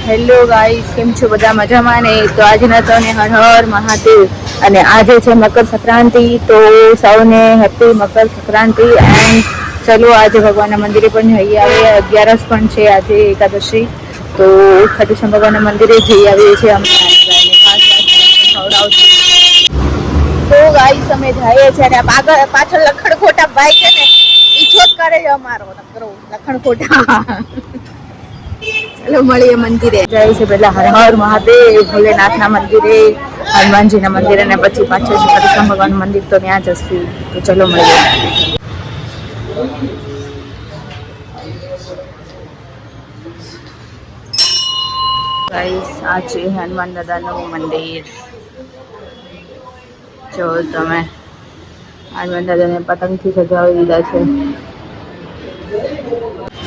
Hello guys, કેમ છો બધા? મજામાં ને? તો આજના તને હર હર મહાદેવ. અને આજે છે મકર સંક્રાંતિ, તો સૌને હેપી મકર સંક્રાંતિ. એન્ડ ચલો આજે ભગવાનના મંદિરે પણ જઈ આવે. 11 પણ છે આજે, એકાદશી. તો ખાટુશ્યામ ભગવાનના મંદિરે જઈ આવીએ છીએ અમે. તો ગાઈસ અમે જઈએ છીએ અને પાછળ લખણ ખોટા ભાઈ છે ને, પીછો જ કરે છે અમારો લખણ ખોટા. ચલો મળીએ મંદિરે. જાય છે પેલા હર હર મહાદેવ ભોલેનાથના મંદિરે, હનુમાનજીના મંદિરે, અને પછી પાછળ કૃષ્ણ ભગવાનનું મંદિર, તો ત્યાં જશું. તો ચલો મળીએ. ગાઈસ, આ છે હનુમાન દાદાનું મંદિર. જો તમે હનુમાન દાદાને પતંગથી સજાવી દીધા છે.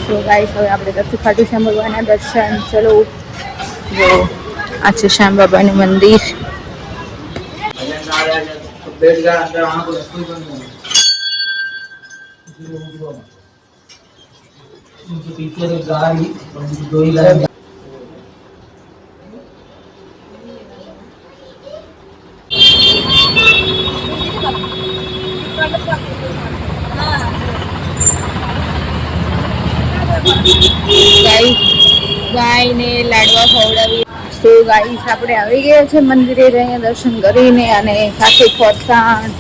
સો ગાઈસ, હવે આપણે કરશું ખાટુ શ્યામ ભગવાનના દર્શન. ચલો. જો આ છે શ્યામ બાબાનું મંદિર. ગાયને લાડવા ખવડાવી. તો ગાઈસ, આપણે આવી ગયા છે મંદિરે જઈને દર્શન કરીને, અને સાથે ફરસાણ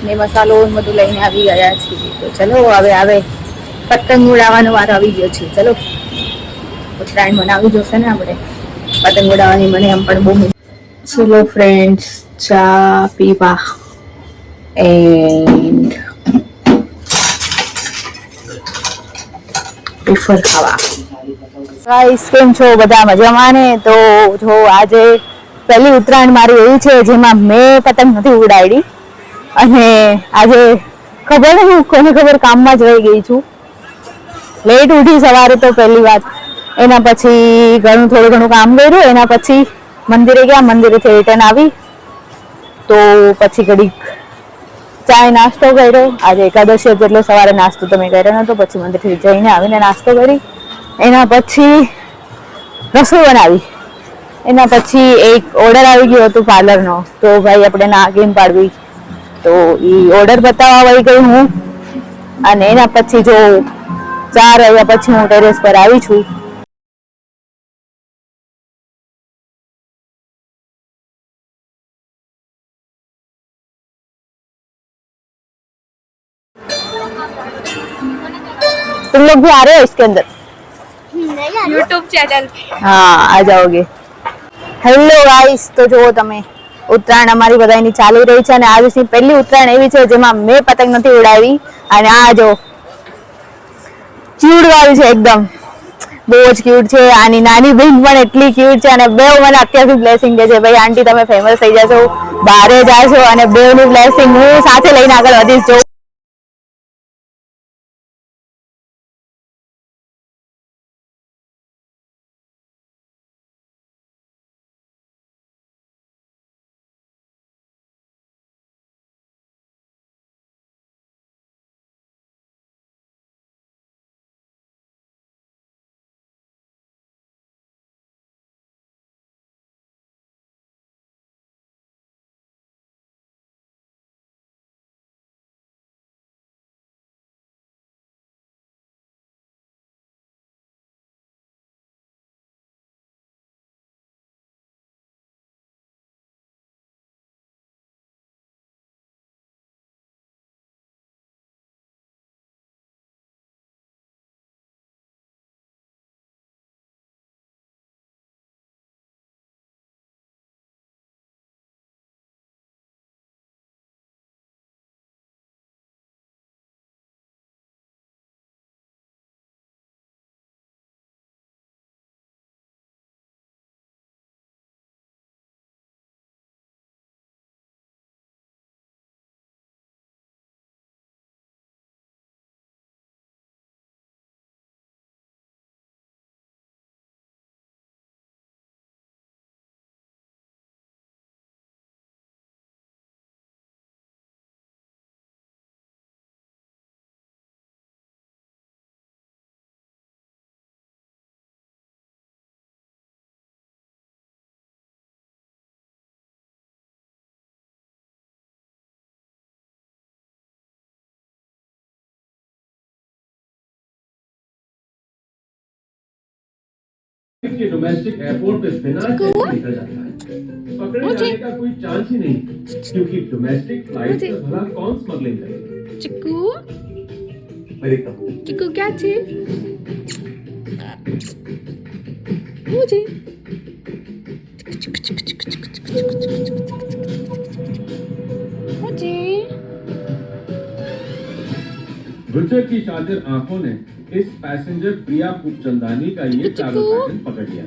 ને મસાલો બધું લઈને આવી ગયા છીએ. તો ચલો હવે આવે પતંગ ઉડાવવાનો વારો આવી ગયો છે. ચલો ઉત્તરાયણ મનાવી જોશે ને આપણે. પતંગ ઉડાવવાની મને એમ પણ બહુ. ચલો ફ્રેન્ડ્સ, ચા પીવા એન્ડ વેફર ખાવા. ગાઈસ, કેમ છો બધા? મજામાં ને? તો જો આજે પહેલી ઉત્તરાયણ મારી એવી છે જેમાં મેં પતંગ નથી ઉડાડી. અને આજે ખબર નહીં, કોને ખબર, કામમાં જ રહી ગઈ છું. લેટ ઉઠી સવારે તો પહેલી વાત. એના પછી થોડું ઘણું કામ કર્યું. એના પછી મંદિરે ગયા, મંદિરેથી રિટર્ન આવી. તો પછી ઘડીક ચાય નાસ્તો કર્યો. આજે એકાદશી હતી એટલે સવારે નાસ્તો તો મેં કર્યો નતો. પછી મંદિરથી જઈને આવીને નાસ્તો કરી. એના પછી રસોઈ બનાવી. એના પછી એક ઓર્ડર આવી ગયો હતો પાર્લરનો. તો ભાઈ આપણે નાગીન પાડવી, તો ઈ ઓર્ડર બતાવવા વઈ ગઈ હું. અને એના પછી જો 4 વાગ્યા પછી હું ટેરેસ પર આવી છું. तुम लोग भी आ रहे हो इसके अंदर? यूट्यूब चैनल हाँ आ जाओगे. હેલો ગાઈસ, તો જુઓ તમે, ઉત્તરાયણ અમારી બધાની ચાલી રહી છે. અને આજની પહેલી ઉત્તરાયણ એવી છે જેમાં મેં પતંગ નથી ઉડાવી. અને આ જો ક્યુટ વાળી છે, એકદમ બહુ જ ક્યુટ છે. આની નાની બહેન પણ એટલી ક્યુટ છે. અને બેવ મને અત્યારથી બ્લેસિંગ દે છે, ભાઈ આંટી તમે ફેમસ થઈ જશો, બહારે જાશો, અને બેવની બ્લેસિંગ હું સાથે લઈને આગળ વધીશ. જો कि डोमेस्टिक एयरपोर्ट पे बिना चेक निकल जाता है, पकड़े जाने का कोई चांस ही नहीं, क्योंकि डोमेस्टिक फ्लाइट पे भला कौन स्मगलिंग करेगा। चिक्कू मैं देखता हूँ। चिक्कू क्या છે શું છે શું છે गुज्जर की शातिर आंखों ने इस पैसेंजर प्रिया खूबचंदानी का ये ट्रैवल पैटर्न पकड़ लिया।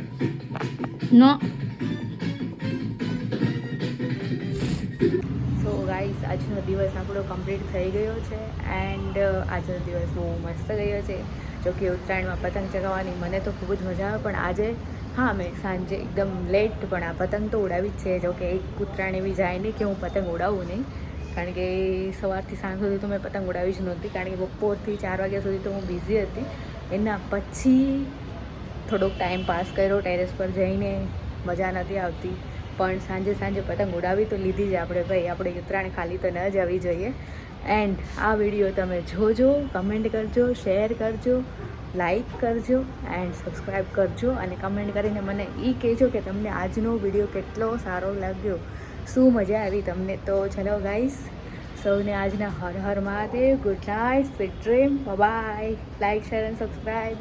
નો સો ગાઈસ આજનો દિવસ આપણો કમ્પ્લીટ થઈ ગયો છે એન્ડ આજનો દિવસ બહુ મસ્ત ગયો છે. જો કે ઉત્તરાયણમાં પતંગ ચગાવવાની મને તો ખૂબ જ મજા આવે, પણ આજે હા મેં સાંજે એકદમ લેટ પણ આ પતંગ તો ઉડાવી જ છે. જો કે એક ઉત્તરાયણ એવી જાય નહીં કે હું પતંગ ઉડાવું નહીં, કારણ કે સવારથી સાંજ સુધી તો મેં પતંગ ઉડાવી જ નહોતી, કારણ કે બપોરથી 4 વાગ્યા સુધી તો હું બિઝી હતી. એના પછી થોડોક ટાઈમ પાસ કર્યો ટેરેસ પર જઈને, મજા નથી આવતી, પણ સાંજે પતંગ ઉડાવી તો લીધી જ આપણે ભાઈ. આપણે ઉત્તરાયણ ખાલી તો ન જ આવી જોઈએ. એન્ડ આ વિડીયો તમે જોજો, કમેન્ટ કરજો, શેર કરજો, લાઈક કરજો એન્ડ સબસ્ક્રાઈબ કરજો, અને કમેન્ટ કરીને મને એ કહેજો કે તમને આજનો વિડીયો કેટલો સારો લાગ્યો, શું મજા આવી તમને. તો ચલો ગાઈસ, સૌને આજના Har Har Mahadev, good night, sweet dream, bye. Like, share and subscribe.